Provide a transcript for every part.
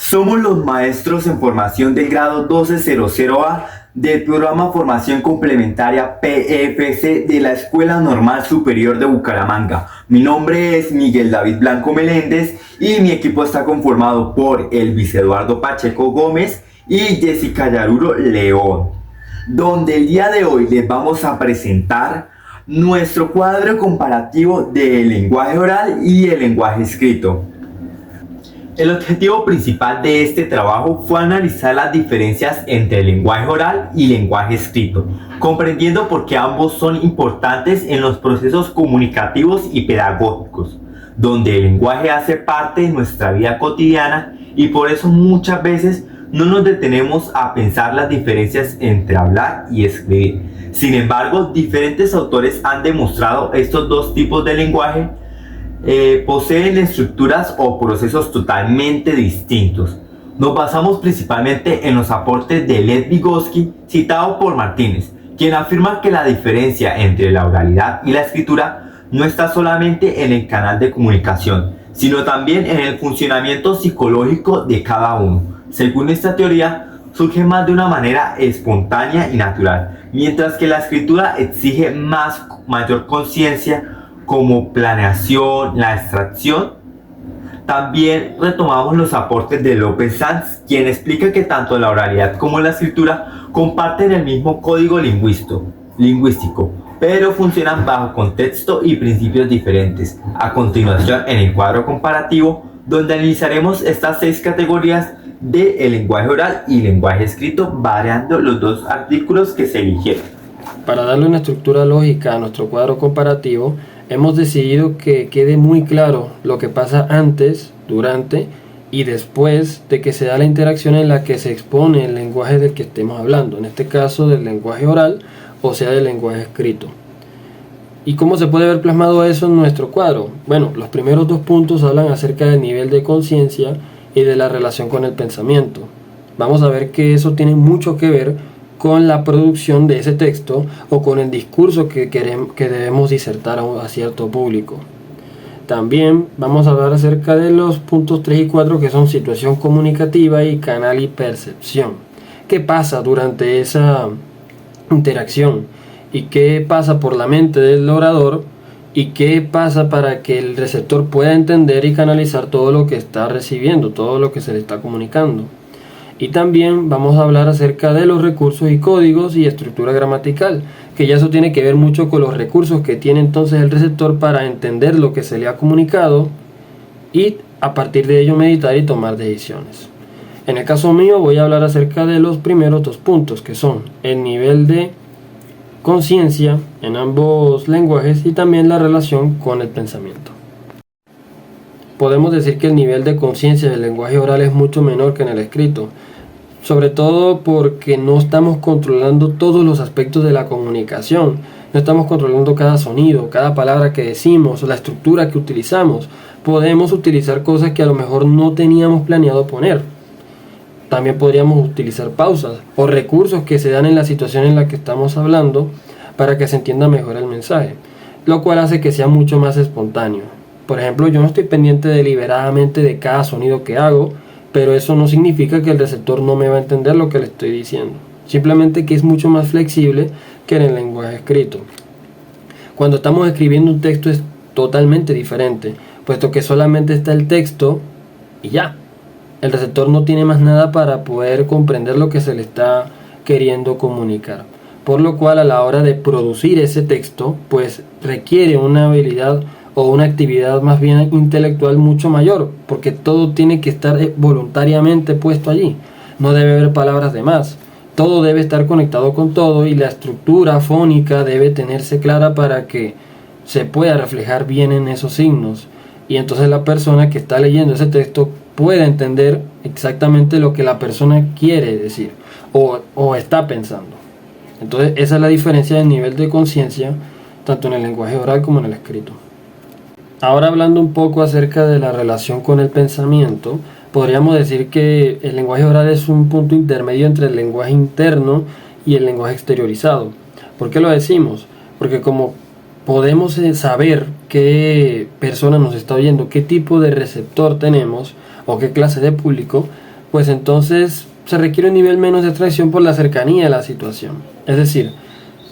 Somos los maestros en formación del grado 1200A del programa Formación Complementaria PFC de la Escuela Normal Superior de Bucaramanga. Mi nombre es Miguel David Blanco Meléndez y mi equipo está conformado por Elvis Eduardo Pacheco Gómez y Jessica Yaruro León, donde el día de hoy les vamos a presentar nuestro cuadro comparativo del lenguaje oral y el lenguaje escrito. El objetivo principal de este trabajo fue analizar las diferencias entre el lenguaje oral y lenguaje escrito, comprendiendo por qué ambos son importantes en los procesos comunicativos y pedagógicos, donde el lenguaje hace parte de nuestra vida cotidiana y por eso muchas veces no nos detenemos a pensar las diferencias entre hablar y escribir. Sin embargo, diferentes autores han demostrado estos dos tipos de lenguaje poseen estructuras o procesos totalmente distintos. Nos basamos principalmente en los aportes de Lev Vygotsky, citado por Martínez, quien afirma que la diferencia entre la oralidad y la escritura no está solamente en el canal de comunicación, sino también en el funcionamiento psicológico de cada uno. Según esta teoría, surge más de una manera espontánea y natural, mientras que la escritura exige mayor conciencia, como planeación, la abstracción. También retomamos los aportes de López Sanz, quien explica que tanto la oralidad como la escritura comparten el mismo código lingüístico, pero funcionan bajo contexto y principios diferentes. A continuación, en el cuadro comparativo, donde analizaremos estas 6 categorías del lenguaje oral y lenguaje escrito, variando los dos artículos que se eligieron. Para darle una estructura lógica a nuestro cuadro comparativo, hemos decidido que quede muy claro lo que pasa antes, durante y después de que se da la interacción en la que se expone el lenguaje del que estemos hablando, en este caso del lenguaje oral, o sea del lenguaje escrito. ¿Y cómo se puede ver plasmado eso en nuestro cuadro? Bueno, los primeros 2 puntos hablan acerca del nivel de conciencia y de la relación con el pensamiento. Vamos a ver que eso tiene mucho que ver con la producción de ese texto o con el discurso que debemos disertar a cierto público. También vamos a hablar acerca de los puntos 3 y 4, que son situación comunicativa y canal y percepción. ¿Qué pasa durante esa interacción? ¿Y qué pasa por la mente del orador? ¿Y qué pasa para que el receptor pueda entender y canalizar todo lo que está recibiendo, todo lo que se le está comunicando? Y también vamos a hablar acerca de los recursos y códigos y estructura gramatical, que ya eso tiene que ver mucho con los recursos que tiene entonces el receptor para entender lo que se le ha comunicado y a partir de ello meditar y tomar decisiones. En el caso mío voy a hablar acerca de los primeros 2 puntos, que son el nivel de conciencia en ambos lenguajes y también la relación con el pensamiento. Podemos decir que el nivel de conciencia del lenguaje oral es mucho menor que en el escrito, sobre todo porque no estamos controlando todos los aspectos de la comunicación, no estamos controlando cada sonido, cada palabra que decimos, la estructura que utilizamos. Podemos utilizar cosas que a lo mejor no teníamos planeado poner. También podríamos utilizar pausas o recursos que se dan en la situación en la que estamos hablando para que se entienda mejor el mensaje, lo cual hace que sea mucho más espontáneo. Por ejemplo, yo no estoy pendiente deliberadamente de cada sonido que hago, pero eso no significa que el receptor no me va a entender lo que le estoy diciendo. Simplemente que es mucho más flexible que en el lenguaje escrito. Cuando estamos escribiendo un texto es totalmente diferente, puesto que solamente está el texto y ya. El receptor no tiene más nada para poder comprender lo que se le está queriendo comunicar. Por lo cual, a la hora de producir ese texto, pues requiere una habilidad o una actividad más bien intelectual mucho mayor, porque todo tiene que estar voluntariamente puesto allí. No debe haber palabras de más. Todo debe estar conectado con todo y la estructura fónica debe tenerse clara para que se pueda reflejar bien en esos signos. Y entonces la persona que está leyendo ese texto puede entender exactamente lo que la persona quiere decir o está pensando. Entonces esa es la diferencia del nivel de conciencia tanto en el lenguaje oral como en el escrito. Ahora hablando un poco acerca de la relación con el pensamiento, podríamos decir que el lenguaje oral es un punto intermedio entre el lenguaje interno y el lenguaje exteriorizado. ¿Por qué lo decimos? Porque como podemos saber qué persona nos está oyendo, qué tipo de receptor tenemos o qué clase de público, pues entonces se requiere un nivel menos de abstracción por la cercanía de la situación. Es decir,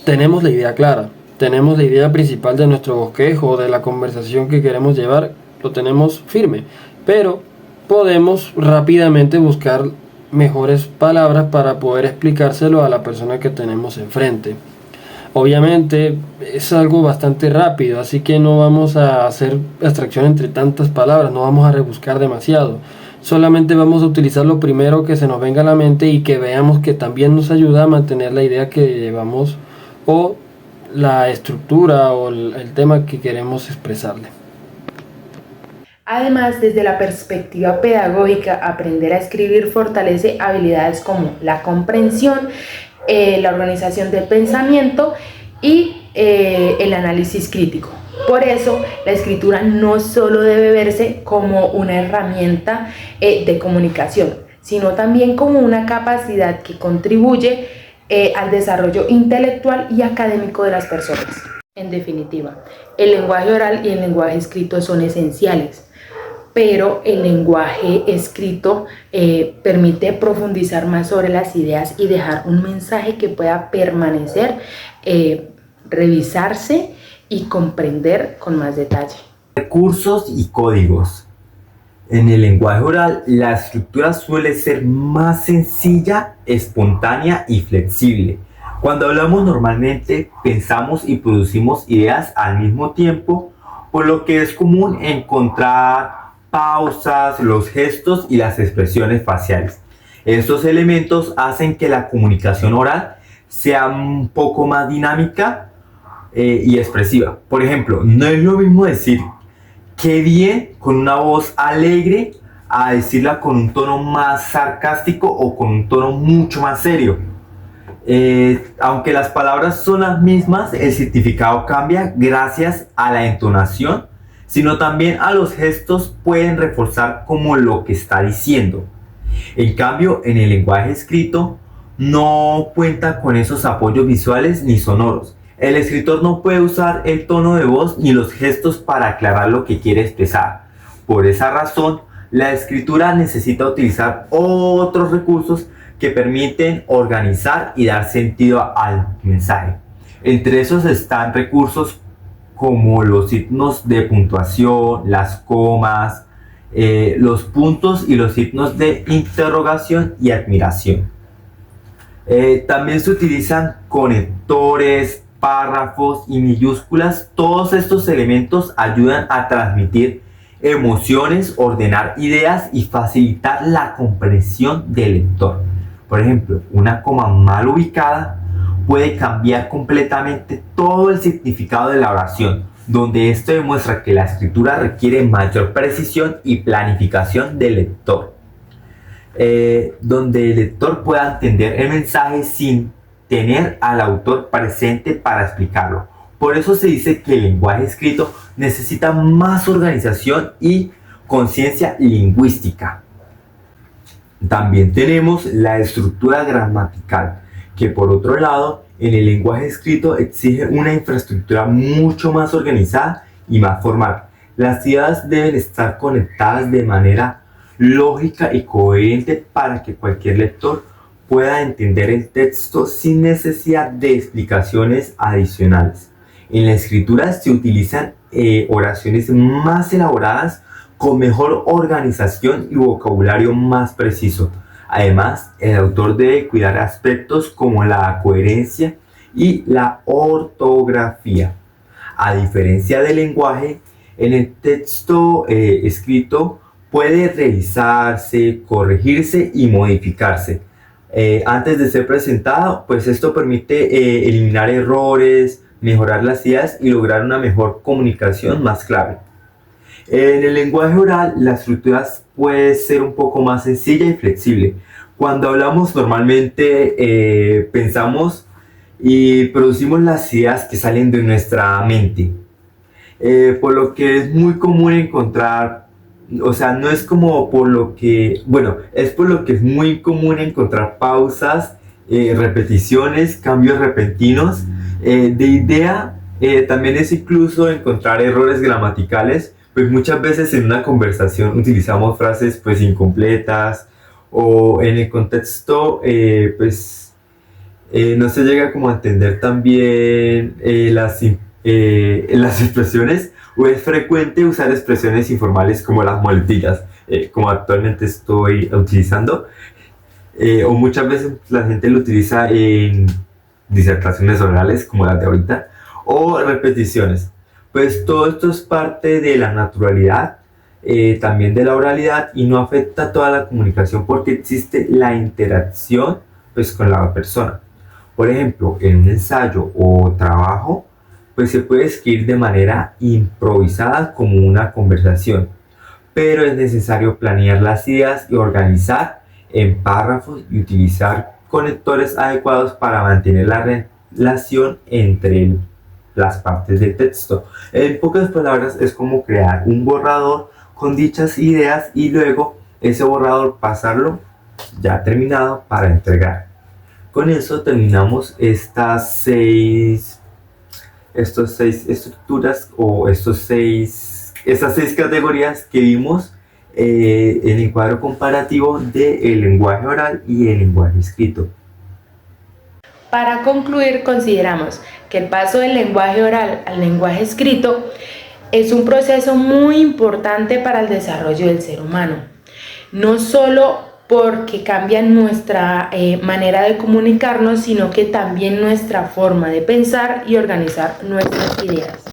tenemos la idea clara, tenemos la idea principal de nuestro bosquejo, de la conversación que queremos llevar, lo tenemos firme, pero podemos rápidamente buscar mejores palabras para poder explicárselo a la persona que tenemos enfrente. Obviamente es algo bastante rápido, así que no vamos a hacer abstracción entre tantas palabras, no vamos a rebuscar demasiado. Solamente vamos a utilizar lo primero que se nos venga a la mente y que veamos que también nos ayuda a mantener la idea que llevamos o la estructura o el tema que queremos expresarle. Además, desde la perspectiva pedagógica, aprender a escribir fortalece habilidades como la comprensión, la organización del pensamiento y el análisis crítico. Por eso, la escritura no solo debe verse como una herramienta de comunicación, sino también como una capacidad que contribuye al desarrollo intelectual y académico de las personas. En definitiva, el lenguaje oral y el lenguaje escrito son esenciales, pero el lenguaje escrito permite profundizar más sobre las ideas y dejar un mensaje que pueda permanecer, revisarse y comprender con más detalle. Recursos y códigos. En el lenguaje oral, la estructura suele ser más sencilla, espontánea y flexible. Cuando hablamos normalmente, pensamos y producimos ideas al mismo tiempo, por lo que es común encontrar pausas, los gestos y las expresiones faciales. Estos elementos hacen que la comunicación oral sea un poco más dinámica y expresiva. Por ejemplo, no es lo mismo decir "qué bien" con una voz alegre a decirla con un tono más sarcástico o con un tono mucho más serio. Aunque las palabras son las mismas, el significado cambia gracias a la entonación, sino también a los gestos pueden reforzar como lo que está diciendo. En cambio, en el lenguaje escrito no cuenta con esos apoyos visuales ni sonoros. El escritor no puede usar el tono de voz ni los gestos para aclarar lo que quiere expresar. Por esa razón, la escritura necesita utilizar otros recursos que permiten organizar y dar sentido al mensaje. Entre esos están recursos como los signos de puntuación, las comas, los puntos y los signos de interrogación y admiración. También se utilizan conectores, párrafos y minúsculas. Todos estos elementos ayudan a transmitir emociones, ordenar ideas y facilitar la comprensión del lector. Por ejemplo, una coma mal ubicada puede cambiar completamente todo el significado de la oración, donde esto demuestra que la escritura requiere mayor precisión y planificación del lector, donde el lector pueda entender el mensaje sin tener al autor presente para explicarlo. Por eso se dice que el lenguaje escrito necesita más organización y conciencia lingüística. También tenemos la estructura gramatical, que por otro lado, en el lenguaje escrito exige una infraestructura mucho más organizada y más formal. Las ideas deben estar conectadas de manera lógica y coherente para que cualquier lector pueda entender el texto sin necesidad de explicaciones adicionales. En la escritura se utilizan oraciones más elaboradas con mejor organización y vocabulario más preciso. Además, el autor debe cuidar aspectos como la coherencia y la ortografía. A diferencia del lenguaje, en el texto escrito puede revisarse, corregirse y modificarse. Antes de ser presentado, pues esto permite eliminar errores, mejorar las ideas y lograr una mejor comunicación más clara. En el lenguaje oral, la estructura puede ser un poco más sencilla y flexible. Cuando hablamos normalmente pensamos y producimos las ideas que salen de nuestra mente. Por lo que es muy común encontrar, o sea, no es como por lo que, bueno, es por lo que es muy común encontrar pausas, repeticiones, cambios repentinos de idea. También es incluso encontrar errores gramaticales, pues muchas veces en una conversación utilizamos frases pues incompletas o en el contexto, no se llega como a entender también las expresiones, o es frecuente usar expresiones informales como las muletillas, como actualmente estoy utilizando, o muchas veces la gente lo utiliza en disertaciones orales como las de ahorita, o repeticiones. Pues todo esto es parte de la naturalidad, también de la oralidad, y no afecta toda la comunicación porque existe la interacción pues con la persona. Por ejemplo, en un ensayo o trabajo, pues se puede escribir de manera improvisada como una conversación, pero es necesario planear las ideas y organizar en párrafos y utilizar conectores adecuados para mantener la relación entre las partes del texto. En pocas palabras, es como crear un borrador con dichas ideas y luego ese borrador pasarlo ya terminado para entregar. Con eso terminamos estas seis estructuras o estas seis categorías que vimos en el cuadro comparativo del lenguaje oral y el lenguaje escrito. Para concluir, consideramos que el paso del lenguaje oral al lenguaje escrito es un proceso muy importante para el desarrollo del ser humano, no solo porque cambia nuestra manera de comunicarnos, sino que también nuestra forma de pensar y organizar nuestras ideas.